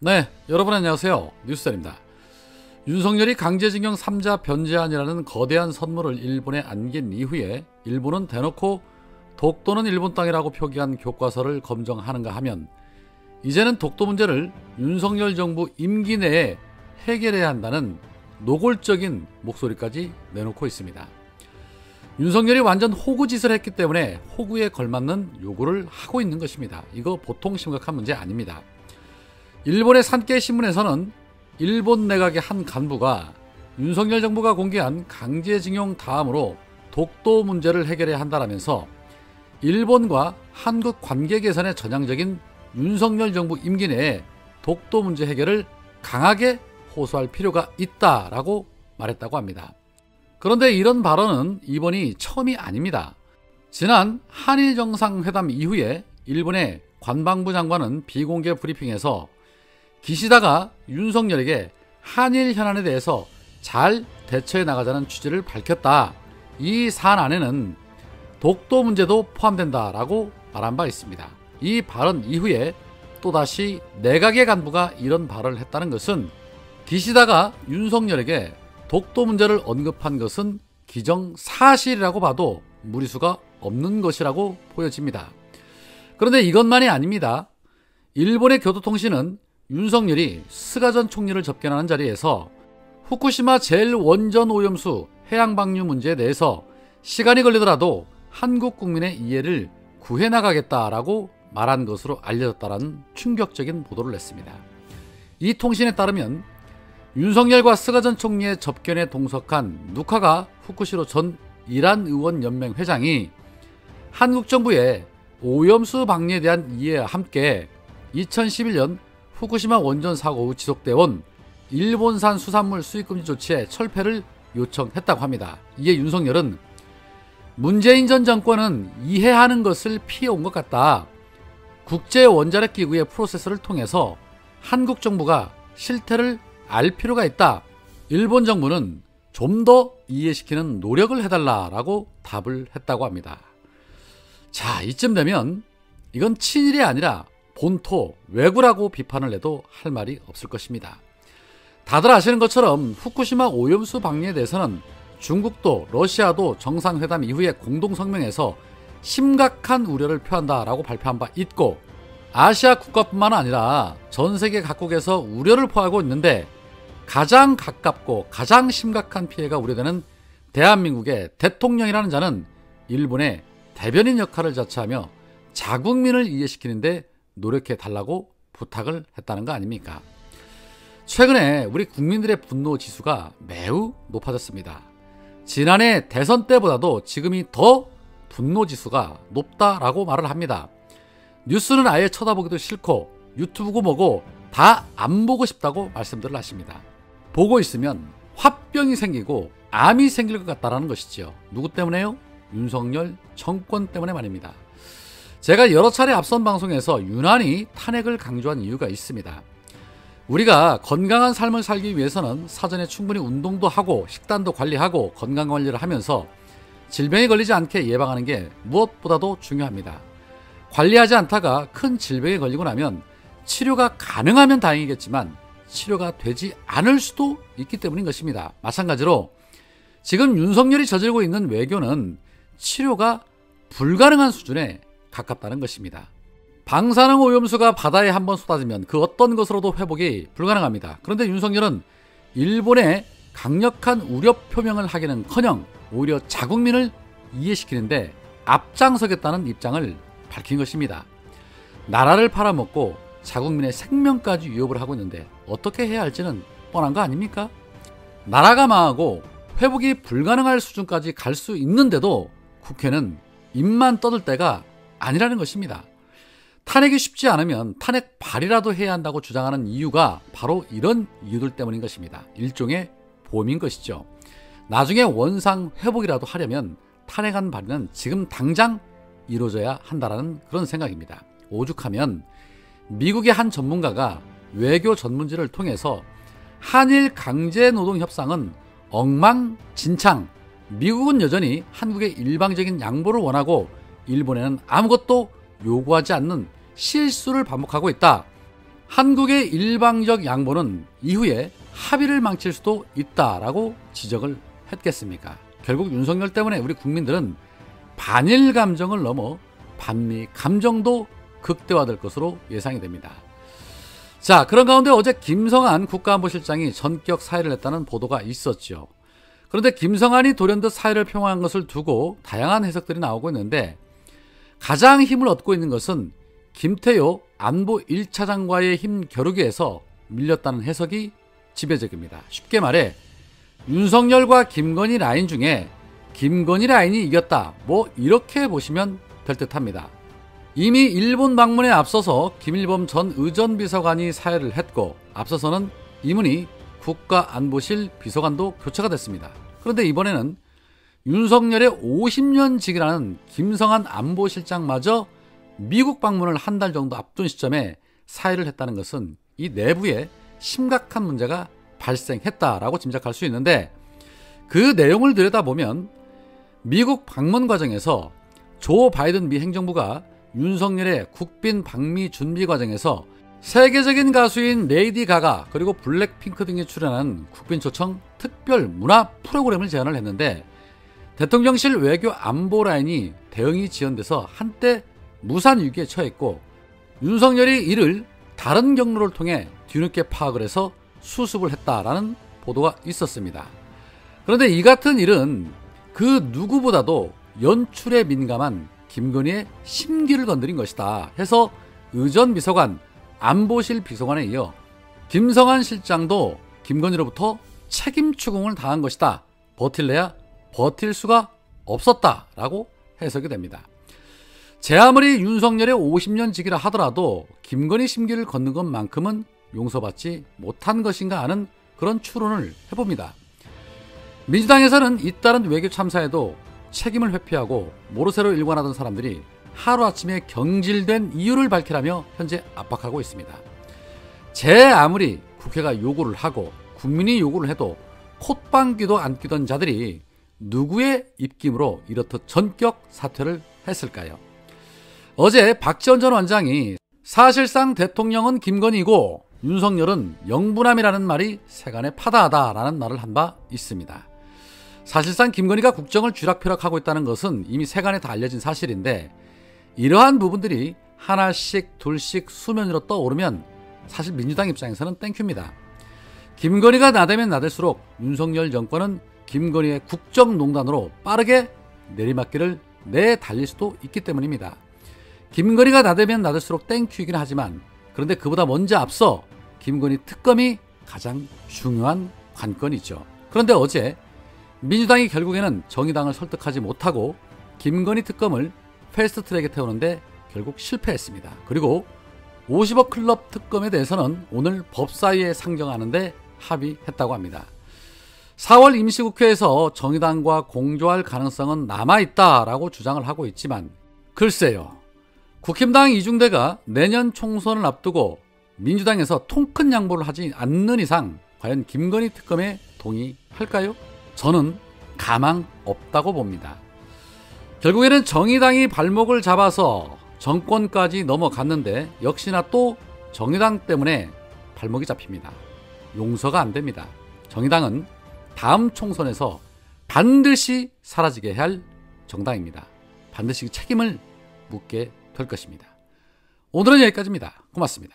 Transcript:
네, 여러분 안녕하세요. 뉴스입니다. 윤석열이 강제징용 3자 변제안이라는 거대한 선물을 일본에 안긴 이후에 일본은 대놓고 독도는 일본 땅이라고 표기한 교과서를 검증하는가 하면 이제는 독도 문제를 윤석열 정부 임기 내에 해결해야 한다는 노골적인 목소리까지 내놓고 있습니다. 윤석열이 완전 호구짓을 했기 때문에 호구에 걸맞는 요구를 하고 있는 것입니다. 이거 보통 심각한 문제 아닙니다. 일본의 산케이 신문에서는 일본 내각의 한 간부가 윤석열 정부가 공개한 강제징용 다음으로 독도 문제를 해결해야 한다라면서 일본과 한국 관계 개선에 전향적인 윤석열 정부 임기 내에 독도 문제 해결을 강하게 호소할 필요가 있다라고 말했다고 합니다. 그런데 이런 발언은 이번이 처음이 아닙니다. 지난 한일 정상회담 이후에 일본의 관방부 장관은 비공개 브리핑에서 기시다가 윤석열에게 한일 현안에 대해서 잘 대처해 나가자는 취지를 밝혔다. 이 사안 안에는 독도 문제도 포함된다라고 말한 바 있습니다. 이 발언 이후에 또다시 내각의 간부가 이런 발언을 했다는 것은 기시다가 윤석열에게 독도 문제를 언급한 것은 기정사실이라고 봐도 무리수가 없는 것이라고 보여집니다. 그런데 이것만이 아닙니다. 일본의 교도통신은 윤석열이 스가 전 총리를 접견하는 자리에서 후쿠시마 제1원전 오염수 해양 방류 문제에 대해서 시간이 걸리더라도 한국 국민의 이해를 구해나가겠다라고 말한 것으로 알려졌다는 충격적인 보도를 냈습니다. 이 통신에 따르면 윤석열과 스가 전 총리의 접견에 동석한 누카가 후쿠시로 전 이란 의원 연맹 회장이 한국 정부의 오염수 방류에 대한 이해와 함께 2011년 후쿠시마 원전 사고 후 지속돼 온 일본산 수산물 수입 금지 조치의 철폐를 요청했다고 합니다. 이에 윤석열은 문재인 전 정권은 이해하는 것을 피해온 것 같다. 국제원자력기구의 프로세스를 통해서 한국 정부가 실태를 알 필요가 있다. 일본 정부는 좀 더 이해시키는 노력을 해달라라고 답을 했다고 합니다. 자, 이쯤 되면 이건 친일이 아니라 본토 왜구라고 비판을 해도 할 말이 없을 것입니다. 다들 아시는 것처럼 후쿠시마 오염수 방류에 대해서는 중국도 러시아도 정상회담 이후에 공동성명에서 심각한 우려를 표한다라고 발표한 바 있고 아시아 국가뿐만 아니라 전 세계 각국에서 우려를 표하고 있는데 가장 가깝고 가장 심각한 피해가 우려되는 대한민국의 대통령이라는 자는 일본의 대변인 역할을 자처하며 자국민을 이해시키는데 노력해 달라고 부탁을 했다는 거 아닙니까? 최근에 우리 국민들의 분노 지수가 매우 높아졌습니다. 지난해 대선 때보다도 지금이 더 분노 지수가 높다라고 말을 합니다. 뉴스는 아예 쳐다보기도 싫고 유튜브고 뭐고 다 안 보고 싶다고 말씀들을 하십니다. 보고 있으면 화병이 생기고 암이 생길 것 같다라는 것이죠. 누구 때문에요? 윤석열 정권 때문에 말입니다. 제가 여러 차례 앞선 방송에서 유난히 탄핵을 강조한 이유가 있습니다. 우리가 건강한 삶을 살기 위해서는 사전에 충분히 운동도 하고 식단도 관리하고 건강관리를 하면서 질병에 걸리지 않게 예방하는 게 무엇보다도 중요합니다. 관리하지 않다가 큰 질병에 걸리고 나면 치료가 가능하면 다행이겠지만 치료가 되지 않을 수도 있기 때문인 것입니다. 마찬가지로 지금 윤석열이 저지르고 있는 외교는 치료가 불가능한 수준에 가깝다는 것입니다. 방사능 오염수가 바다에 한번 쏟아지면 그 어떤 것으로도 회복이 불가능합니다. 그런데 윤석열은 일본에 강력한 우려 표명을 하기는커녕 오히려 자국민을 이해시키는데 앞장서겠다는 입장을 밝힌 것입니다. 나라를 팔아먹고 자국민의 생명까지 위협을 하고 있는데 어떻게 해야 할지는 뻔한 거 아닙니까? 나라가 망하고 회복이 불가능할 수준까지 갈 수 있는데도 국회는 입만 떠들 때가 아니라는 것입니다. 탄핵이 쉽지 않으면 탄핵 발의라도 해야 한다고 주장하는 이유가 바로 이런 이유들 때문인 것입니다. 일종의 보험인 것이죠. 나중에 원상 회복이라도 하려면 탄핵안 발의는 지금 당장 이루어져야 한다는 그런 생각입니다. 오죽하면 미국의 한 전문가가 외교 전문지를 통해서 한일 강제노동협상은 엉망진창, 미국은 여전히 한국의 일방적인 양보를 원하고 일본에는 아무것도 요구하지 않는 실수를 반복하고 있다. 한국의 일방적 양보는 이후에 합의를 망칠 수도 있다라고 지적을 했겠습니까? 결국 윤석열 때문에 우리 국민들은 반일 감정을 넘어 반미 감정도 극대화될 것으로 예상이 됩니다. 자, 그런 가운데 어제 김성한 국가안보실장이 전격 사의를 했다는 보도가 있었죠. 그런데 김성한이 돌연듯 사의를 표명한 것을 두고 다양한 해석들이 나오고 있는데, 가장 힘을 얻고 있는 것은 김태효 안보 1차장과의 힘 겨루기에서 밀렸다는 해석이 지배적입니다. 쉽게 말해 윤석열과 김건희 라인 중에 김건희 라인이 이겼다, 뭐 이렇게 보시면 될 듯합니다. 이미 일본 방문에 앞서서 김일범 전 의전비서관이 사의를 했고, 앞서서는 이문희 국가안보실 비서관도 교체가 됐습니다. 그런데 이번에는 윤석열의 50년 직이라는 김성한 안보실장마저 미국 방문을 한 달 정도 앞둔 시점에 사의를 했다는 것은 이 내부에 심각한 문제가 발생했다라고 짐작할 수 있는데, 그 내용을 들여다보면 미국 방문 과정에서 조 바이든 미 행정부가 윤석열의 국빈 방미 준비 과정에서 세계적인 가수인 레이디 가가 그리고 블랙핑크 등이 출연한 국빈 초청 특별 문화 프로그램을 제안을 했는데, 대통령실 외교 안보 라인이 대응이 지연돼서 한때 무산 위기에 처했고, 윤석열이 이를 다른 경로를 통해 뒤늦게 파악을 해서 수습을 했다라는 보도가 있었습니다. 그런데 이 같은 일은 그 누구보다도 연출에 민감한 김건희의 심기를 건드린 것이다 해서 의전비서관, 안보실 비서관에 이어 김성한 실장도 김건희로부터 책임 추궁을 당한 것이다, 버틸래야 버틸 수가 없었다라고 해석이 됩니다. 제 아무리 윤석열의 50년 직이라 하더라도 김건희 심기를 걷는 것만큼은 용서받지 못한 것인가 하는 그런 추론을 해봅니다. 민주당에서는 잇따른 외교 참사에도 책임을 회피하고 모르쇠로 일관하던 사람들이 하루아침에 경질된 이유를 밝히라며 현재 압박하고 있습니다. 제 아무리 국회가 요구를 하고 국민이 요구를 해도 콧방귀도 안 뀌던 자들이 누구의 입김으로 이렇듯 전격 사퇴를 했을까요? 어제 박지원 전 원장이 사실상 대통령은 김건희고 윤석열은 영부남이라는 말이 세간에 파다하다라는 말을 한 바 있습니다. 사실상 김건희가 국정을 쥐락펴락하고 있다는 것은 이미 세간에 다 알려진 사실인데, 이러한 부분들이 하나씩 둘씩 수면 위로 떠오르면 사실 민주당 입장에서는 땡큐입니다. 김건희가 나대면 나댈수록 윤석열 정권은 김건희의 국정농단으로 빠르게 내리막길을 내달릴 수도 있기 때문입니다. 김건희가 나대면 나댈수록 땡큐이긴 하지만, 그런데 그보다 먼저 앞서 김건희 특검이 가장 중요한 관건이죠. 그런데 어제 민주당이 결국에는 정의당을 설득하지 못하고 김건희 특검을 패스트트랙에 태우는데 결국 실패했습니다. 그리고 50억 클럽 특검에 대해서는 오늘 법사위에 상정하는데 합의했다고 합니다. 4월 임시국회에서 정의당과 공조할 가능성은 남아있다라고 주장을 하고 있지만, 글쎄요, 국힘당 이중대가 내년 총선을 앞두고 민주당에서 통큰 양보를 하지 않는 이상 과연 김건희 특검에 동의할까요? 저는 가망 없다고 봅니다. 결국에는 정의당이 발목을 잡아서 정권까지 넘어갔는데 역시나 또 정의당 때문에 발목이 잡힙니다. 용서가 안 됩니다. 정의당은 다음 총선에서 반드시 사라지게 할 정당입니다. 반드시 책임을 묻게 될 것입니다. 오늘은 여기까지입니다. 고맙습니다.